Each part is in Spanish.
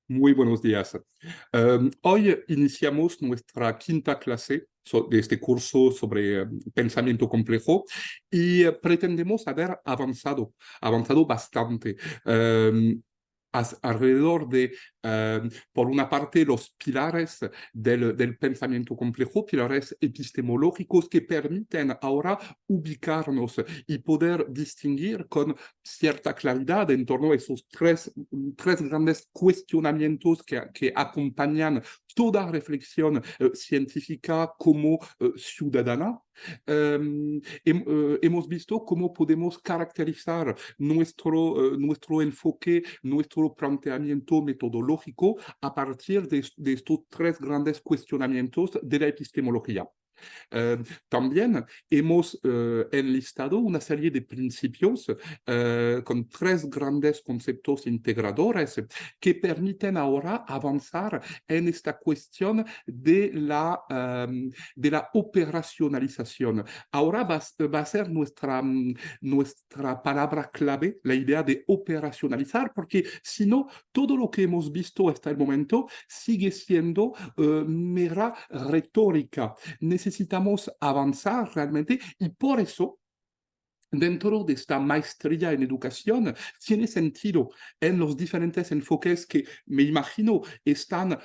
Muy buenos días. Hoy iniciamos nuestra quinta clase de este curso sobre pensamiento complejo y pretendemos haber avanzado bastante. Um, Alrededor de, por una parte, los pilares del pensamiento complejo, pilares epistemológicos que permiten ahora ubicarnos y poder distinguir con cierta claridad en torno a esos tres grandes cuestionamientos que acompañan toda reflexión científica como ciudadana. Hemos visto cómo podemos caracterizar nuestro enfoque, nuestro planteamiento metodológico a partir de estos tres grandes cuestionamientos de la epistemología. Eh, También hemos enlistado una serie de principios con tres grandes conceptos integradores que permiten ahora avanzar en esta cuestión de la operacionalización. Ahora va a ser nuestra palabra clave, la idea de operacionalizar, porque si no, todo lo que hemos visto hasta el momento sigue siendo mera retórica. Necesitamos avanzar realmente y por eso dentro de esta maestría en educación, tiene sentido en los diferentes enfoques que me imagino están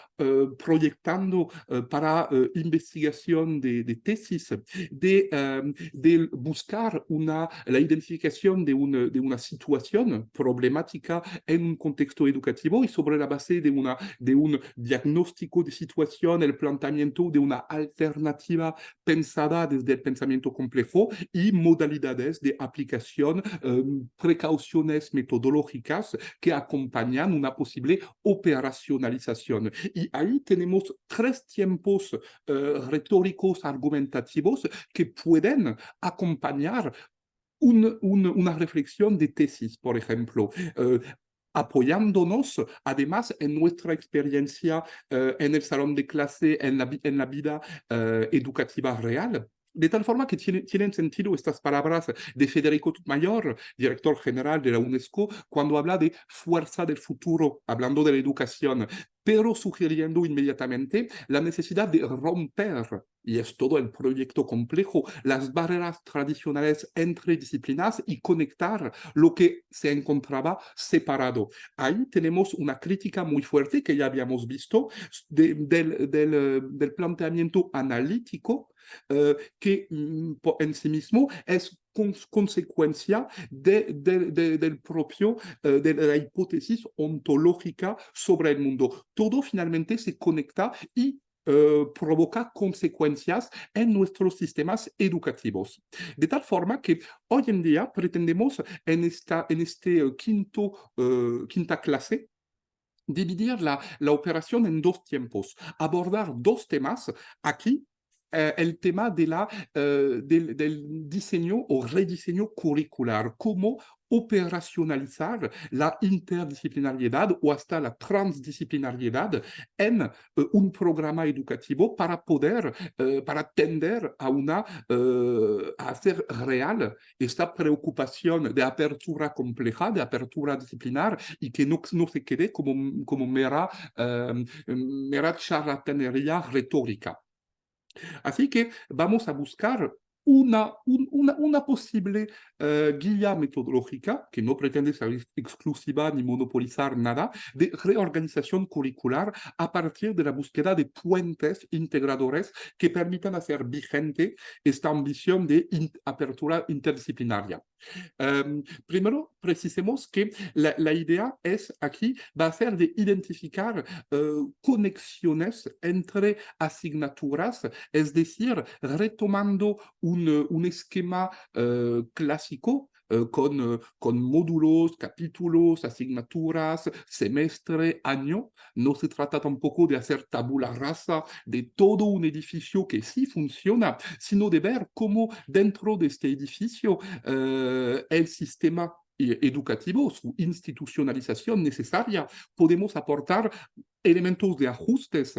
proyectando para investigación de tesis, de buscar la identificación de una situación problemática en un contexto educativo y sobre la base de un diagnóstico de situación, el planteamiento de una alternativa pensada desde el pensamiento complejo y modalidades de aplicación, precauciones metodológicas que acompañan una posible operacionalización. Y ahí tenemos tres tiempos retóricos argumentativos que pueden acompañar una reflexión de tesis, por ejemplo. Apoyándonos además en nuestra experiencia en el salón de clase, en la vida educativa real. De tal forma que tienen sentido estas palabras de Federico Mayor, director general de la UNESCO, cuando habla de fuerza del futuro, hablando de la educación, pero sugiriendo inmediatamente la necesidad de romper, y es todo el proyecto complejo, las barreras tradicionales entre disciplinas y conectar lo que se encontraba separado. Ahí tenemos una crítica muy fuerte que ya habíamos visto del planteamiento analítico que en sí mismo es consecuencia del propio, de la hipótesis ontológica sobre el mundo. Todo finalmente se conecta y provoca consecuencias en nuestros sistemas educativos. De tal forma que hoy en día pretendemos en este quinta clase dividir la operación en dos tiempos, abordar dos temas. Aquí, el tema del diseño o rediseño curricular, cómo operacionalizar la interdisciplinariedad o hasta la transdisciplinariedad en un programa educativo para tender a hacer real esta preocupación de apertura compleja, de apertura disciplinar y que no se quede como mera charlatanería retórica. Así que vamos a buscar una posible guía metodológica que no pretende ser exclusiva ni monopolizar nada de reorganización curricular a partir de la búsqueda de puentes integradores que permitan hacer vigente esta ambición de apertura interdisciplinaria. Primero, precisemos que la idea es aquí, va a ser de identificar conexiones entre asignaturas, es decir, retomando un esquema clásico con módulos, capítulos, asignaturas, semestre, año. No se trata tampoco de hacer tabula rasa de todo un edificio que sí funciona, sino de ver cómo dentro de este edificio el sistema educativo, su institucionalización necesaria, podemos aportar elementos de ajustes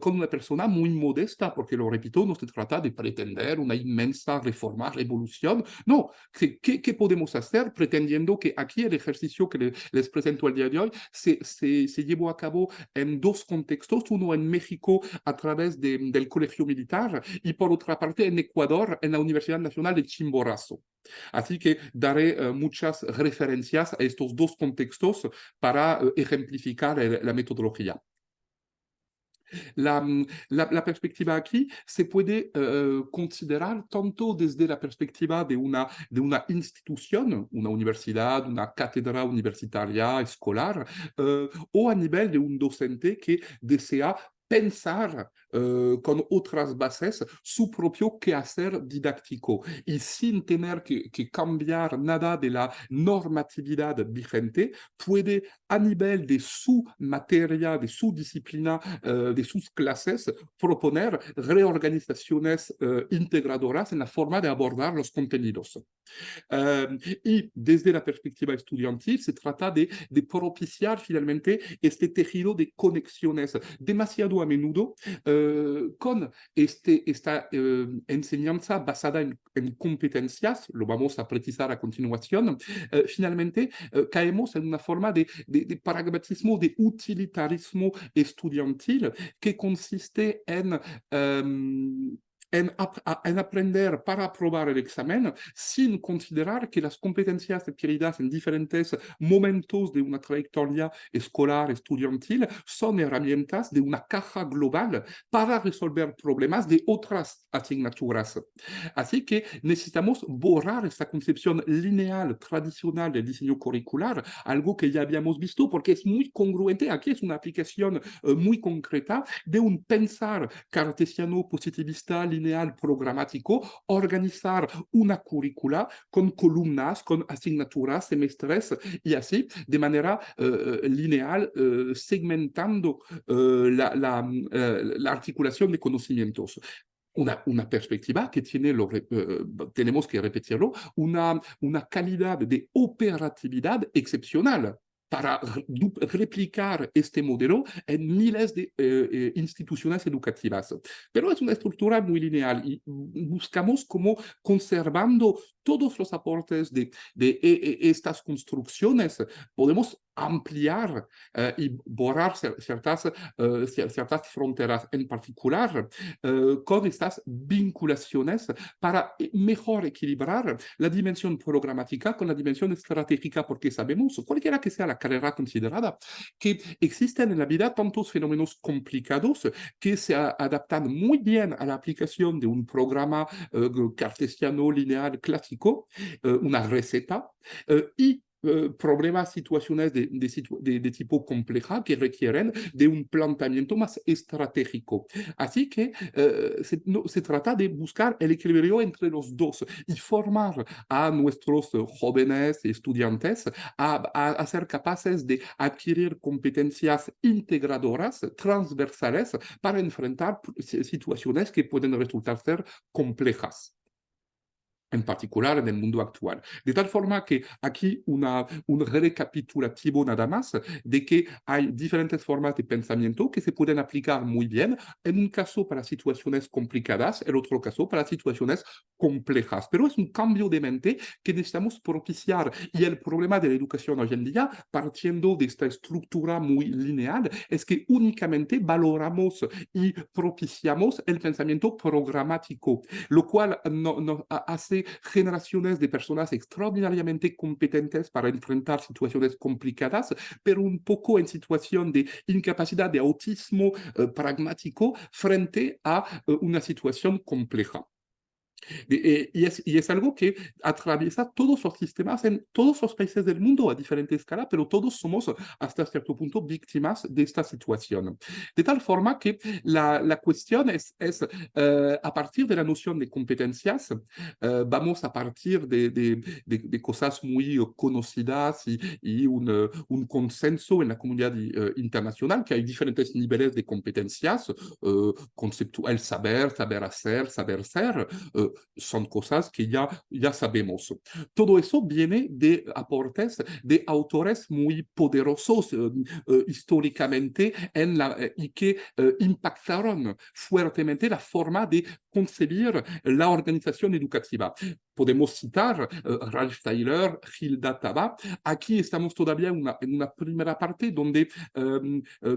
con una persona muy modesta, porque lo repito, no se trata de pretender una inmensa reforma, revolución, no, ¿qué podemos hacer pretendiendo que aquí el ejercicio que les presento el día de hoy se llevó a cabo en dos contextos, uno en México a través del Colegio Militar y por otra parte en Ecuador, en la Universidad Nacional de Chimborazo. Así que daré muchas referencias a estos dos contextos para ejemplificar la metodología. La perspectiva aquí se puede considerar tanto desde la perspectiva de una institución, una universidad, una cátedra universitaria, escolar, o a nivel de un docente que desea pensar con otras bases su propio quehacer didáctico y sin tener que cambiar nada de la normatividad vigente, puede a nivel de su materia, de su disciplina, de sus clases, proponer reorganizaciones integradoras en la forma de abordar los contenidos. Y desde la perspectiva estudiantil se trata de propiciar finalmente este tejido de conexiones demasiado a menudo con esta enseñanza basada en competencias, lo vamos a precisar a continuación, finalmente caemos en una forma de pragmatismo, de utilitarismo estudiantil que consiste en aprender para aprobar el examen sin considerar que las competencias adquiridas en diferentes momentos de una trayectoria escolar, estudiantil, son herramientas de una caja global para resolver problemas de otras asignaturas. Así que necesitamos borrar esta concepción lineal, tradicional del diseño curricular, algo que ya habíamos visto porque es muy congruente, aquí es una aplicación muy concreta de un pensar cartesiano, positivista, lineal, programático, organizar una currícula con columnas, con asignaturas, semestres y así de manera lineal, segmentando la articulación de conocimientos. Una perspectiva que tiene, tenemos que repetirlo, una calidad de operatividad excepcional para replicar este modelo en miles de instituciones educativas. Pero es una estructura muy lineal y buscamos como conservando todos los aportes de estas construcciones, podemos ampliar y borrar ciertas fronteras, en particular con estas vinculaciones para mejor equilibrar la dimensión programática con la dimensión estratégica, porque sabemos, cualquiera que sea la carrera considerada, que existen en la vida tantos fenómenos complicados que se adaptan muy bien a la aplicación de un programa cartesiano lineal clásico, una receta, y problemas, situaciones de tipo compleja que requieren de un planteamiento más estratégico. Así que se trata de buscar el equilibrio entre los dos y formar a nuestros jóvenes estudiantes a ser capaces de adquirir competencias integradoras, transversales, para enfrentar situaciones que pueden resultar ser complejas, en particular en el mundo actual. De tal forma que aquí un recapitulativo nada más de que hay diferentes formas de pensamiento que se pueden aplicar muy bien, en un caso para situaciones complicadas, en otro caso para situaciones complejas. Pero es un cambio de mente que necesitamos propiciar. Y el problema de la educación hoy en día, partiendo de esta estructura muy lineal, es que únicamente valoramos y propiciamos el pensamiento programático, lo cual no hace generaciones de personas extraordinariamente competentes para enfrentar situaciones complicadas, pero un poco en situación de incapacidad de autismo pragmático frente a una situación compleja. Y es algo que atraviesa todos los sistemas en todos los países del mundo a diferente escala, pero todos somos hasta cierto punto víctimas de esta situación. De tal forma que la cuestión a partir de la noción de competencias, vamos a partir de cosas muy conocidas y un consenso en la comunidad internacional, que hay diferentes niveles de competencias, conceptual, saber hacer, saber ser, son cosas que ya sabemos. Todo eso viene de aportes de autores muy poderosos históricamente y que impactaron fuertemente la forma de concebir la organización educativa. Podemos citar Ralph Tyler, Hilda Taba. Aquí estamos todavía en una primera parte donde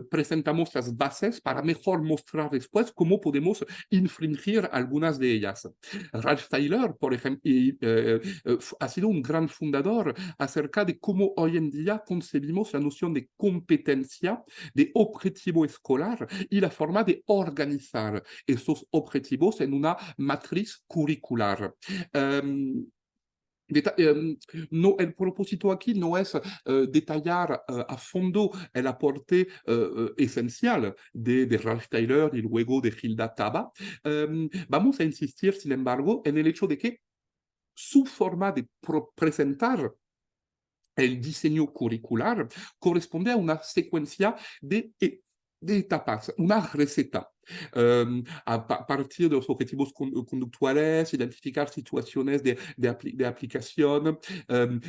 presentamos las bases para mejor mostrar después cómo podemos infringir algunas de ellas. Ralph Tyler, por ejemplo, ha sido un gran fundador acerca de cómo hoy en día concebimos la noción de competencia, de objetivo escolar y la forma de organizar esos objetivos en una matriz curricular. No, el propósito aquí no es detallar a fondo el aporte esencial de Ralph Tyler y luego de Hilda Taba. Vamos a insistir, sin embargo, en el hecho de que su forma de presentar el diseño curricular corresponde a una secuencia de etapas, una receta. A partir de los objetivos conductuales, identificar situaciones de aplicación,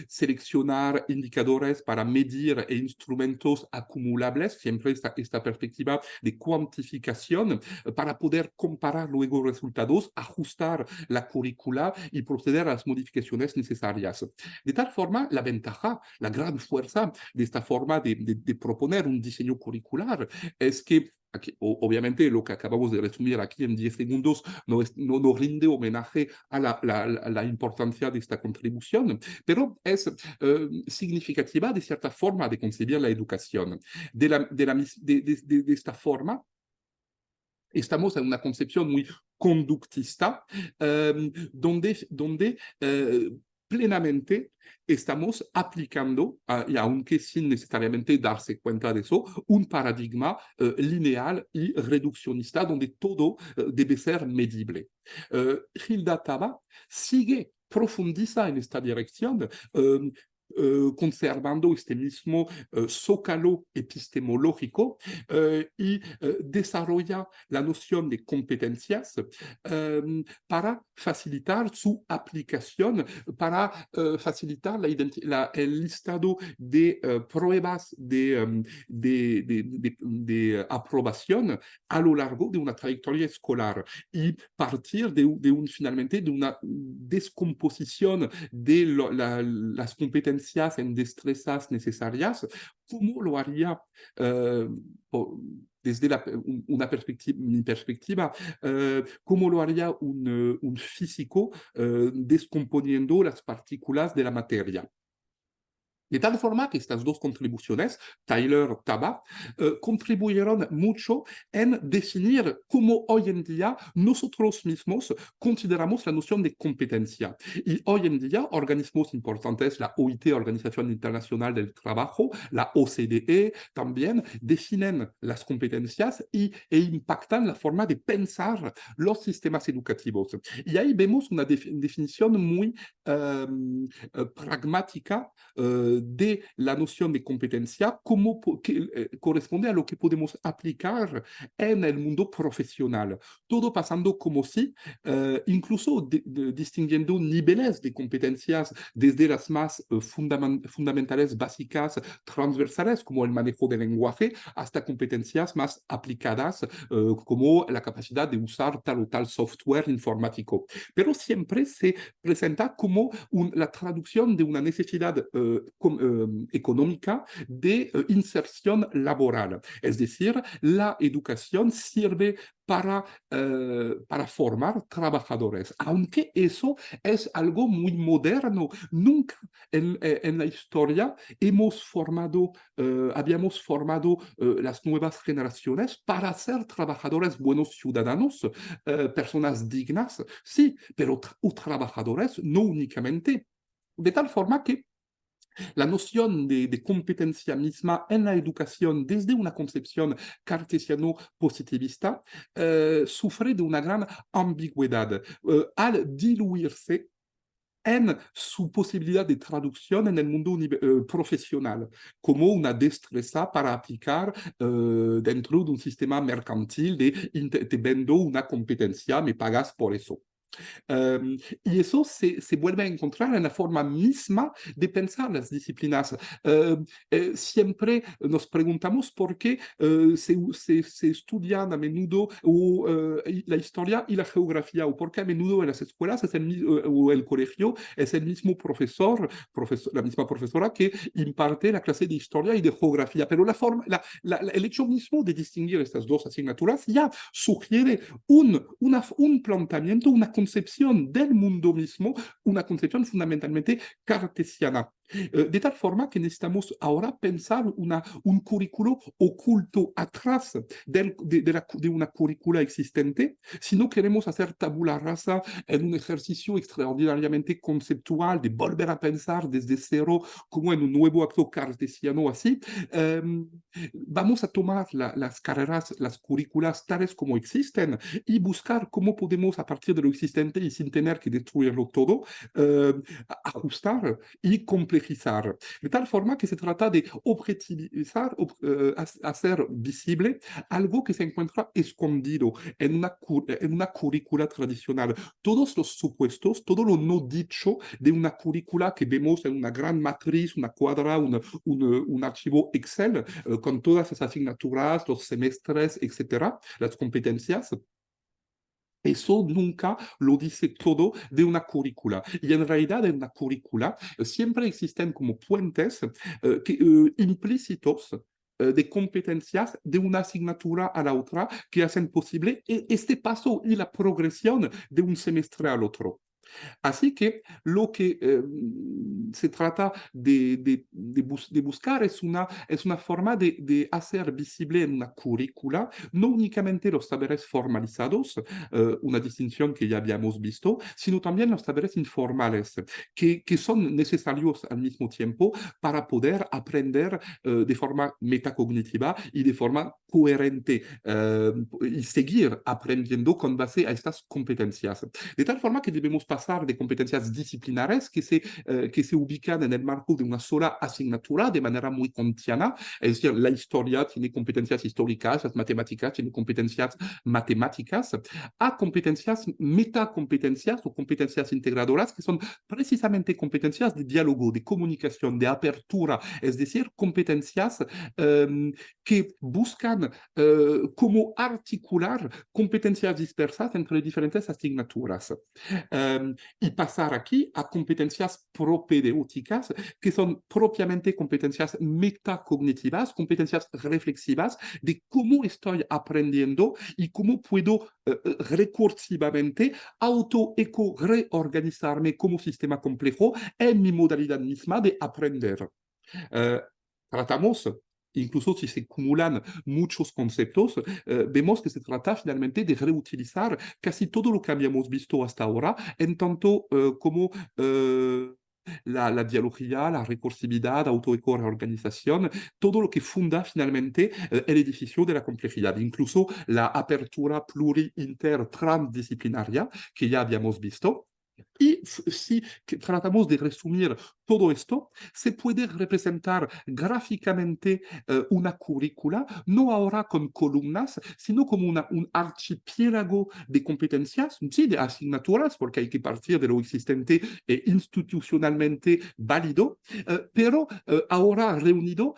seleccionar indicadores para medir e instrumentos acumulables, siempre esta perspectiva de cuantificación, para poder comparar luego resultados, ajustar la currícula y proceder a las modificaciones necesarias. De tal forma, la ventaja, la gran fuerza de esta forma de proponer un diseño curricular es que aquí, obviamente lo que acabamos de resumir aquí en 10 segundos no rinde homenaje a la importancia de esta contribución, pero es significativa de cierta forma de concebir la educación. De esta forma, estamos en una concepción muy conductista, donde plenamente estamos aplicando, y aunque sin necesariamente darse cuenta de eso, un paradigma lineal y reduccionista donde todo debe ser medible. Hilda Taba sigue, profundiza en esta dirección, conservando este mismo zócalo epistemológico y desarrolla la noción de competencias para facilitar su aplicación, para facilitar el listado de pruebas de aprobación a lo largo de una trayectoria escolar y partir finalmente de una descomposición de las competencias en destrezas necesarias. ¿Cómo lo haría desde mi perspectiva, cómo lo haría un físico descomponiendo las partículas de la materia? De tal forma que estas dos contribuciones, Tyler-Taba, contribuyeron mucho en definir cómo hoy en día nosotros mismos consideramos la noción de competencia. Y hoy en día organismos importantes, la OIT, Organización Internacional del Trabajo, la OCDE, también definen las competencias e impactan la forma de pensar los sistemas educativos. Y ahí vemos una definición muy pragmática de la noción de competencia que corresponde a lo que podemos aplicar en el mundo profesional. Todo pasando como si, incluso distinguiendo niveles de competencias desde las más fundamentales, básicas, transversales, como el manejo del lenguaje, hasta competencias más aplicadas, como la capacidad de usar tal o tal software informático. Pero siempre se presenta como la traducción de una necesidad económica de inserción laboral. Es decir, la educación sirve para formar trabajadores, aunque eso es algo muy moderno. Nunca en la historia habíamos formado las nuevas generaciones para ser trabajadores, buenos ciudadanos, personas dignas, sí, pero trabajadores no únicamente. De tal forma que la noción de competencia misma en la educación desde una concepción cartesiano-positivista sufre de una gran ambigüedad al diluirse en su posibilidad de traducción en el mundo profesional, como una destreza para aplicar dentro de un sistema mercantil de te vendo una competencia, me pagas por eso. Y eso se vuelve a encontrar en la forma misma de pensar las disciplinas. Siempre nos preguntamos por qué se estudian a menudo la historia y la geografía, o por qué a menudo en las escuelas o el colegio es el mismo la misma profesora que imparte la clase de historia y de geografía. Pero el hecho mismo de distinguir estas dos asignaturas ya sugiere un planteamiento, una concepción del mundo mismo, una concepción fundamentalmente cartesiana. De tal forma que necesitamos ahora pensar un currículo oculto atrás de una currícula existente, si no queremos hacer tabula rasa en un ejercicio extraordinariamente conceptual de volver a pensar desde cero, como en un nuevo acto cartesiano así. Vamos a tomar las carreras, las currículas tales como existen y buscar cómo podemos, a partir de lo existente y sin tener que destruirlo todo, ajustar y complejizar. De tal forma que se trata de objetivizar, hacer visible algo que se encuentra escondido en una currícula tradicional. Todos los supuestos, todo lo no dicho de una currícula que vemos en una gran matriz, una cuadra, un archivo Excel, con todas esas asignaturas, los semestres, etcétera, las competencias. Eso nunca lo dice todo de una currícula. Y en realidad en una currícula siempre existen como puentes implícitos de competencias de una asignatura a la otra que hacen posible este paso y la progresión de un semestre al otro. Así que lo que se trata de buscar es una forma de hacer visible en una currícula no únicamente los saberes formalizados, una distinción que ya habíamos visto, sino también los saberes informales, que son necesarios al mismo tiempo para poder aprender de forma metacognitiva y de forma coherente y seguir aprendiendo con base a estas competencias. De tal forma que debemos pasar de competencias disciplinares que se ubican en el marco de una sola asignatura de manera muy kantiana, es decir, la historia tiene competencias históricas, las matemáticas tienen competencias matemáticas, a competencias metacompetencias o competencias integradoras que son precisamente competencias de diálogo, de comunicación, de apertura, es decir, competencias que buscan cómo articular competencias dispersas entre diferentes asignaturas. Y pasar aquí a competencias propedéuticas, que son propiamente competencias metacognitivas, competencias reflexivas de cómo estoy aprendiendo y cómo puedo recursivamente reorganizarme como sistema complejo en mi modalidad misma de aprender. Eh, Tratamos, incluso si se acumulan muchos conceptos, vemos que se trata finalmente de reutilizar casi todo lo que habíamos visto hasta ahora, en tanto como la dialogía, la recursividad, autoeco, reorganización, todo lo que funda finalmente el edificio de la complejidad, incluso la apertura transdisciplinaria que ya habíamos visto. Y si tratamos de resumir todo esto, se puede representar gráficamente una currícula, no ahora con columnas, sino como un archipiélago de competencias, sí, de asignaturas, porque hay que partir de lo existente institucionalmente válido, pero ahora reunido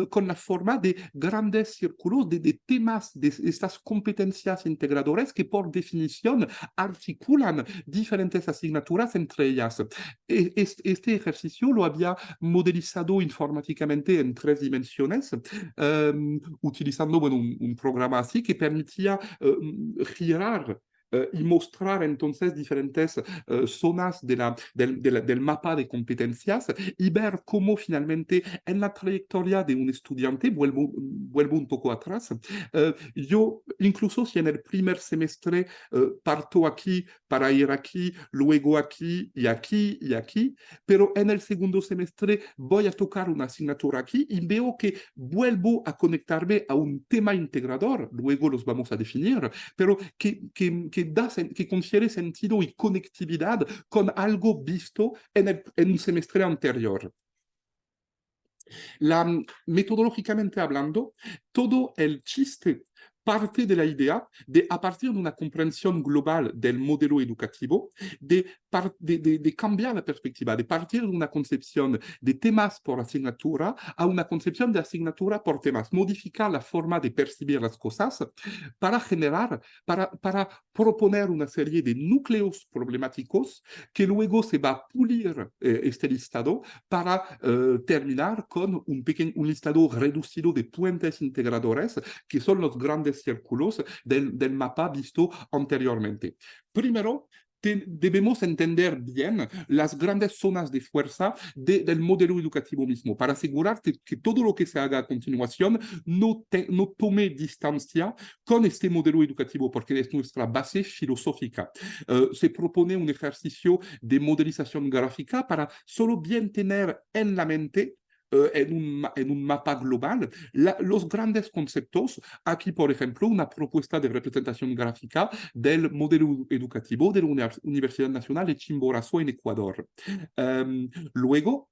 con la forma de grandes círculos de temas de estas competencias integradoras que por definición articulan diferentes asignaturas entre ellas. Este ejercicio lo había modelizado informáticamente en 3 dimensiones, utilizando bueno, un programa así que permitía girar y mostrar entonces diferentes zonas del mapa de competencias y ver cómo finalmente en la trayectoria de un estudiante, vuelvo un poco atrás, yo incluso si en el primer semestre parto aquí para ir aquí, luego aquí y aquí y aquí, pero en el segundo semestre voy a tocar una asignatura aquí y veo que vuelvo a conectarme a un tema integrador, luego los vamos a definir, pero que confiere sentido y conectividad con algo visto en un semestre anterior. Metodológicamente hablando, todo el chiste parte de la idea de, a partir de una comprensión global del modelo educativo, de cambiar la perspectiva, de partir de una concepción de temas por asignatura a una concepción de asignatura por temas, modificar la forma de percibir las cosas para generar, para proponer una serie de núcleos problemáticos que luego se va a pulir este listado para terminar con un listado reducido de puentes integradores que son los grandes círculos del mapa visto anteriormente. Primero, debemos entender bien las grandes zonas de fuerza del modelo educativo mismo, para asegurarte que todo lo que se haga a continuación no tome distancia con este modelo educativo, porque es nuestra base filosófica. Se propone un ejercicio de modelización gráfica para solo bien tener en la mente en un mapa global los grandes conceptos. Aquí, por ejemplo, una propuesta de representación gráfica del modelo educativo de la Universidad Nacional de Chimborazo en Ecuador. Luego,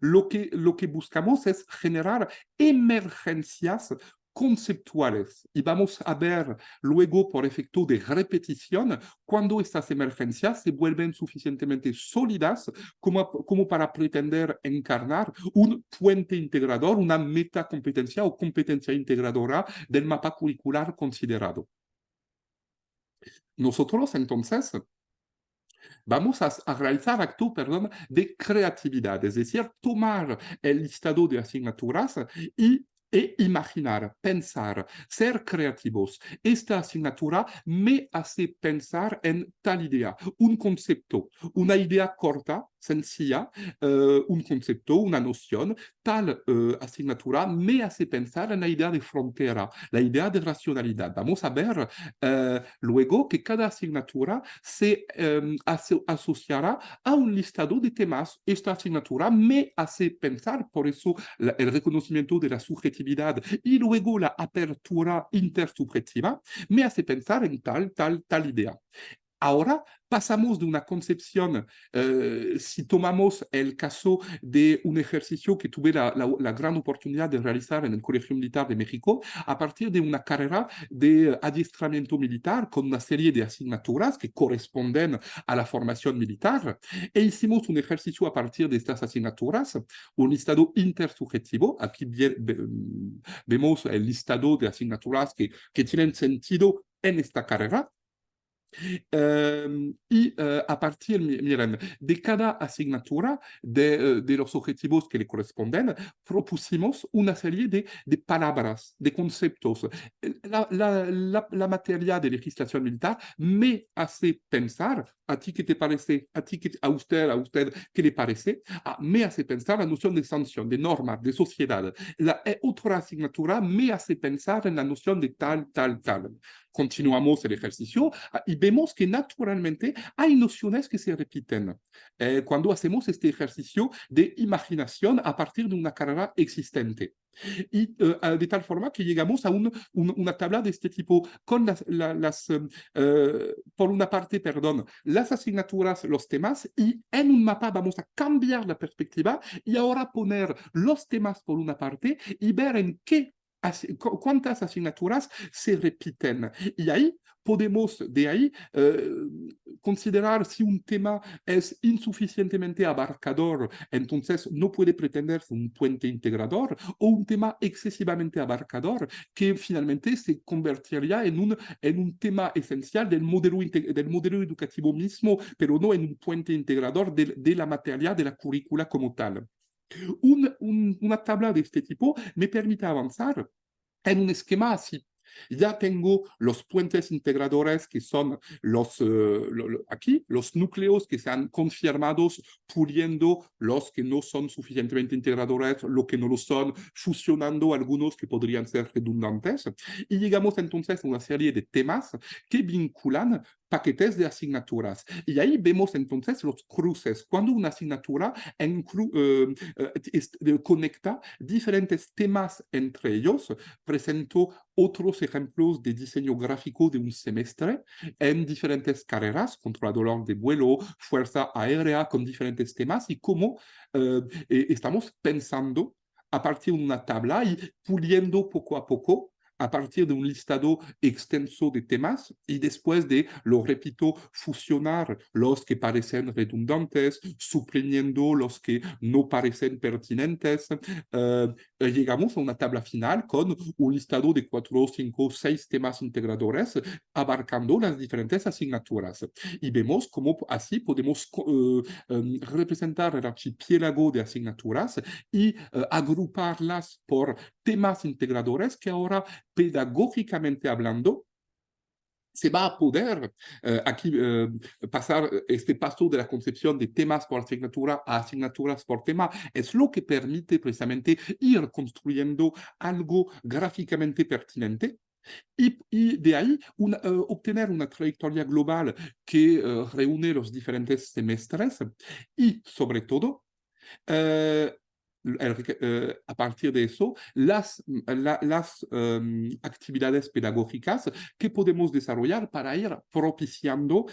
lo que buscamos es generar emergencias conceptuales y vamos a ver luego por efecto de repetición cuando estas emergencias se vuelven suficientemente sólidas como para pretender encarnar un puente integrador, una metacompetencia o competencia integradora del mapa curricular considerado. Nosotros entonces vamos a realizar acto, perdón, de creatividad, es decir, tomar el listado de asignaturas e imaginar, pensar, ser creativos. Esta asignatura me hace pensar en tal idea, un concepto, una idea corta, sencilla, un concepto, una noción. Tal asignatura me hace pensar en la idea de frontera, la idea de racionalidad. Vamos a ver luego que cada asignatura se asociará a un listado de temas. Esta asignatura me hace pensar, por eso el reconocimiento de la subjetividad y luego la apertura intersubjetiva me hace pensar en tal idea. Ahora pasamos de una concepción, si tomamos el caso de un ejercicio que tuve la gran oportunidad de realizar en el Colegio Militar de México, a partir de una carrera de adiestramiento militar con una serie de asignaturas que corresponden a la formación militar, e hicimos un ejercicio a partir de estas asignaturas, un listado intersubjetivo. Aquí vemos el listado de asignaturas que tienen sentido en esta carrera. A partir, miren, de cada asignatura, de los objetivos que le corresponden, propusimos una serie de palabras, de conceptos. La materia de legislación militar me hace pensar, ¿a ti qué te parece? A usted, ¿qué le parece? Me hace pensar la noción de sanción, de norma, de sociedad. La otra asignatura me hace pensar en la noción de tal. Continuamos el ejercicio y vemos que naturalmente hay nociones que se repiten cuando hacemos este ejercicio de imaginación a partir de una carrera existente. Y de tal forma que llegamos a una tabla de este tipo con por una parte, perdón, las asignaturas, los temas, y en un mapa vamos a cambiar la perspectiva y ahora poner los temas por una parte y ver en cuántas asignaturas se repiten. Y ahí podemos, de ahí, considerar si un tema es insuficientemente abarcador, entonces no puede pretenderse un puente integrador, o un tema excesivamente abarcador, que finalmente se convertiría en un tema esencial del modelo educativo mismo, pero no en un puente integrador de la materia, de la currícula como tal. Una tabla de este tipo me permite avanzar en un esquema así. Ya tengo los puentes integradores que son aquí, los núcleos que se han confirmado, puliendo los que no son suficientemente integradores, los que no lo son, fusionando algunos que podrían ser redundantes. Y llegamos entonces a una serie de temas que vinculan paquetes de asignaturas. Y ahí vemos entonces los cruces. Cuando una asignatura conecta diferentes temas entre ellos, presento otros ejemplos de diseño gráfico de un semestre en diferentes carreras, controlador de vuelo, fuerza aérea, con diferentes temas y cómo estamos pensando a partir de una tabla y puliendo poco a poco a partir de un listado extenso de temas y después de, lo repito, fusionar los que parecen redundantes, suprimiendo los que no parecen pertinentes, llegamos a una tabla final con un listado de 4, 5, 6 temas integradores abarcando las diferentes asignaturas. Y vemos cómo así podemos representar el archipiélago de asignaturas y agruparlas por temas integradores que ahora, pedagógicamente hablando, se va a poder aquí pasar este paso de la concepción de temas por asignatura a asignaturas por tema, es lo que permite precisamente ir construyendo algo gráficamente pertinente y de ahí obtener una trayectoria global que reúne los diferentes semestres y sobre todo a partir de eso, las actividades pedagógicas que podemos desarrollar para ir propiciando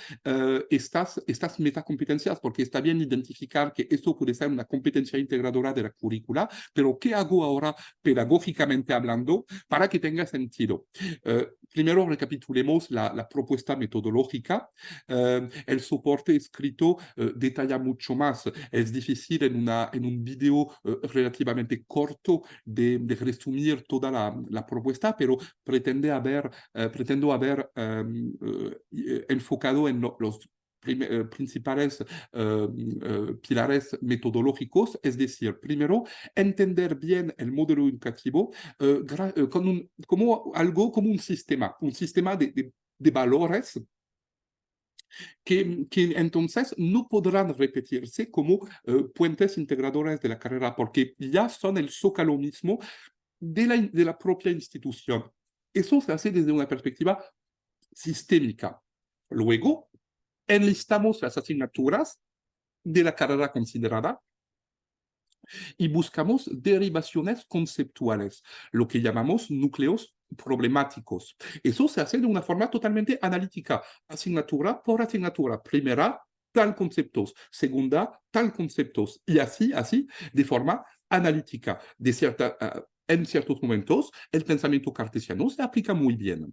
estas metacompetencias, porque está bien identificar que esto puede ser una competencia integradora de la currícula, pero ¿qué hago ahora pedagógicamente hablando para que tenga sentido? Primero recapitulemos la propuesta metodológica. El soporte escrito detalla mucho más. Es difícil en un video relativamente corto de resumir toda la propuesta, pero pretendo haber enfocado en los principales pilares metodológicos, es decir, primero, entender bien el modelo educativo como algo, como un sistema de valores que entonces no podrán repetirse como puentes integradores de la carrera, porque ya son el zócalo mismo de la propia institución. Eso se hace desde una perspectiva sistémica. Luego, enlistamos las asignaturas de la carrera considerada y buscamos derivaciones conceptuales, lo que llamamos núcleos problemáticos. Eso se hace de una forma totalmente analítica, asignatura por asignatura. Primera, tal conceptos. Segunda, tal conceptos. Y así, de forma analítica. En ciertos momentos, el pensamiento cartesiano se aplica muy bien.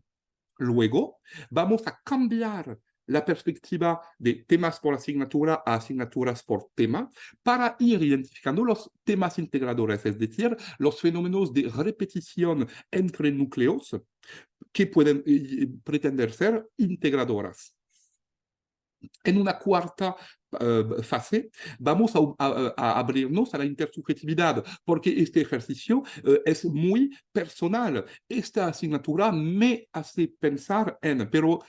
Luego, vamos a cambiar la perspectiva de temas por asignatura a asignaturas por tema para ir identificando los temas integradores, es decir, los fenómenos de repetición entre núcleos que pueden pretender ser integradoras. En una cuarta fase, vamos a abrirnos a la intersubjetividad, porque este ejercicio es muy personal. Esta asignatura me hace pensar en, pero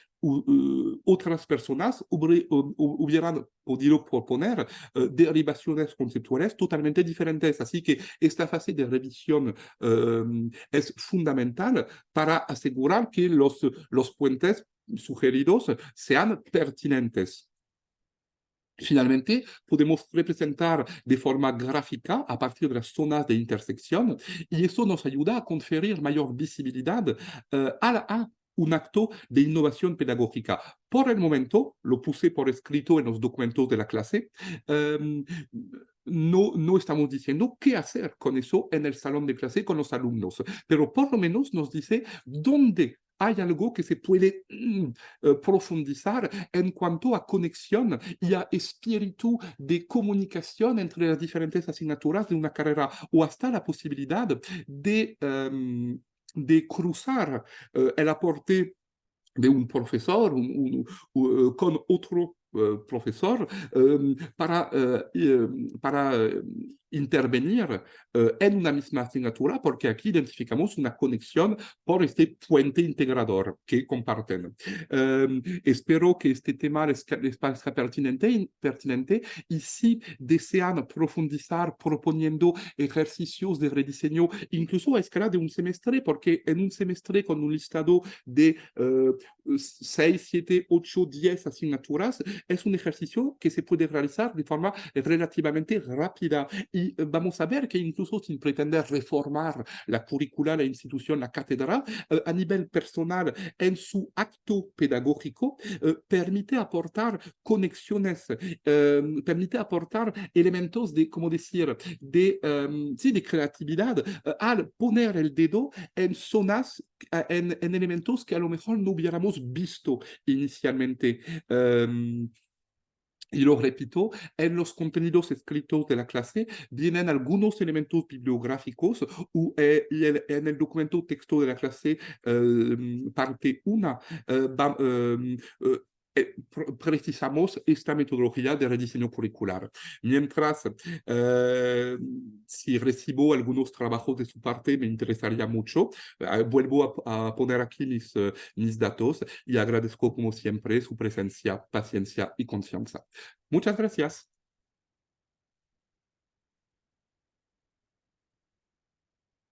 otras personas hubieran podido proponer derivaciones conceptuales totalmente diferentes. Así que esta fase de revisión es fundamental para asegurar que los puentes sugeridos sean pertinentes. Finalmente, podemos representar de forma gráfica a partir de las zonas de intersección y eso nos ayuda a conferir mayor visibilidad a un acto de innovación pedagógica. Por el momento, lo puse por escrito en los documentos de la clase, no estamos diciendo qué hacer con eso en el salón de clase con los alumnos, pero por lo menos nos dice dónde hay algo que se puede profundizar en cuanto a conexión y a espíritu de comunicación entre las diferentes asignaturas de una carrera o hasta la posibilidad de cruzar el aporte de un profesor con otro profesor para intervenir en una misma asignatura, porque aquí identificamos una conexión por este puente integrador que comparten. Espero que este tema les parezca pertinente y si desean profundizar proponiendo ejercicios de rediseño, incluso a escala de un semestre, porque en un semestre con un listado de 6, 7, 8, 10 asignaturas, es un ejercicio que se puede realizar de forma relativamente rápida y y vamos a ver que incluso sin pretender reformar la currícula, la institución, la cátedra, a nivel personal, en su acto pedagógico, permite aportar conexiones, permite aportar elementos de, como decir, de, sí, de creatividad, al poner el dedo en zonas, en elementos que a lo mejor no hubiéramos visto inicialmente. Y lo repito, en los contenidos escritos de la clase vienen algunos elementos bibliográficos y en el documento texto de la clase, parte 1, precisamos esta metodología de rediseño curricular. Mientras, si recibo algunos trabajos de su parte, me interesaría mucho. Vuelvo a poner aquí mis datos y agradezco como siempre su presencia, paciencia y confianza. Muchas gracias.